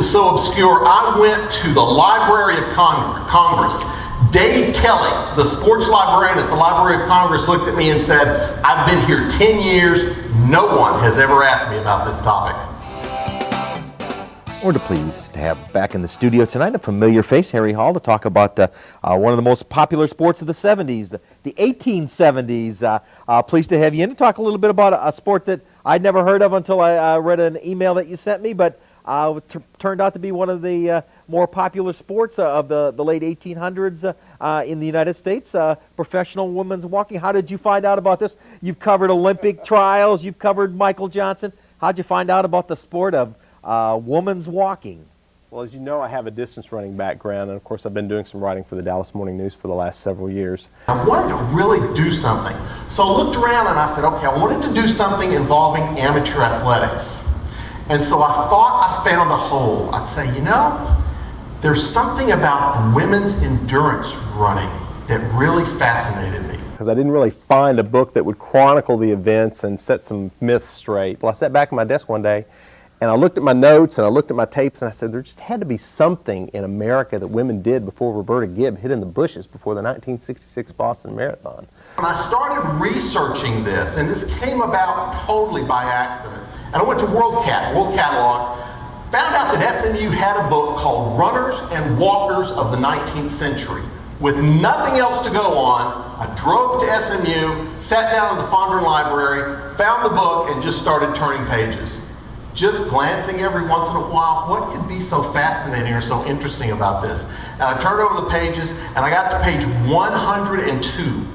is so obscure, I went to the Library of Congress. Dave Kelly, the sports librarian at the Library of Congress, looked at me and said, I've been here 10 years. No one has ever asked me about this topic. We're pleased to have back in the studio tonight a familiar face, Harry Hall, to talk about one of the most popular sports of the 70s, the 1870s. Pleased to have you in to talk a little bit about a sport that I'd never heard of until I read an email that you sent me, but turned out to be one of the more popular sports of the late 1800s in the United States, professional women's walking. How did you find out about this? You've covered Olympic trials, you've covered Michael Johnson. How'd you find out about the sport of women's walking? Well, as you know, I have a distance running background, and of course I've been doing some writing for the Dallas Morning News for the last several years. I wanted to really do something. So I looked around and I said, okay, I wanted to do something involving amateur athletics. And so I thought I found a hole. I'd say, you know, there's something about the women's endurance running that really fascinated me. Because I didn't really find a book that would chronicle the events and set some myths straight. Well, I sat back at my desk one day and I looked at my notes and I looked at my tapes and I said there just had to be something in America that women did before Roberta Gibb hid in the bushes before the 1966 Boston Marathon. When I started researching this, and this came about totally by accident, and I went to World Catalog, found out that SMU had a book called Runners and Walkers of the 19th Century. With nothing else to go on, I drove to SMU, sat down in the Fondren Library, found the book, and just started turning pages. Just glancing every once in a while, what could be so fascinating or so interesting about this? And I turned over the pages, and I got to page 102.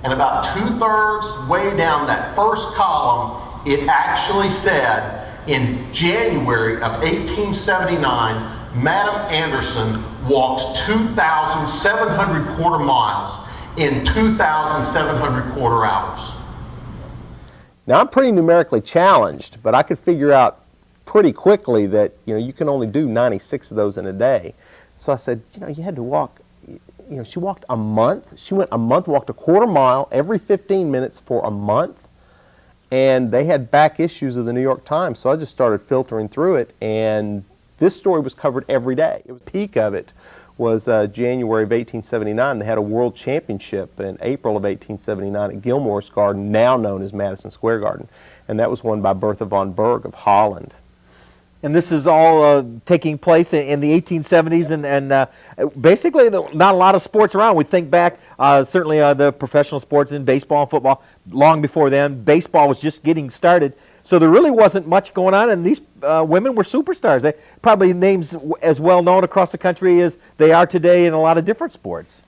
And about 2/3 way down that first column, it actually said, in January of 1879, Madam Anderson walked 2,700 quarter miles in 2,700 quarter hours. Now I'm pretty numerically challenged, but I could figure out pretty quickly that you can only do 96 of those in a day. So I said, you had to walk. She walked a month. She went a month, walked a quarter mile every 15 minutes for a month. And they had back issues of the New York Times, so I just started filtering through it, and this story was covered every day. The peak of it was January of 1879. They had a world championship in April of 1879 at Gilmore's Garden, now known as Madison Square Garden, and that was won by Bertha von Berg of Holland. And this is all taking place in the 1870s, and basically not a lot of sports around. We think back, certainly the professional sports in baseball and football, long before then. Baseball was just getting started, so there really wasn't much going on, and these women were superstars. They probably names as well known across the country as they are today in a lot of different sports.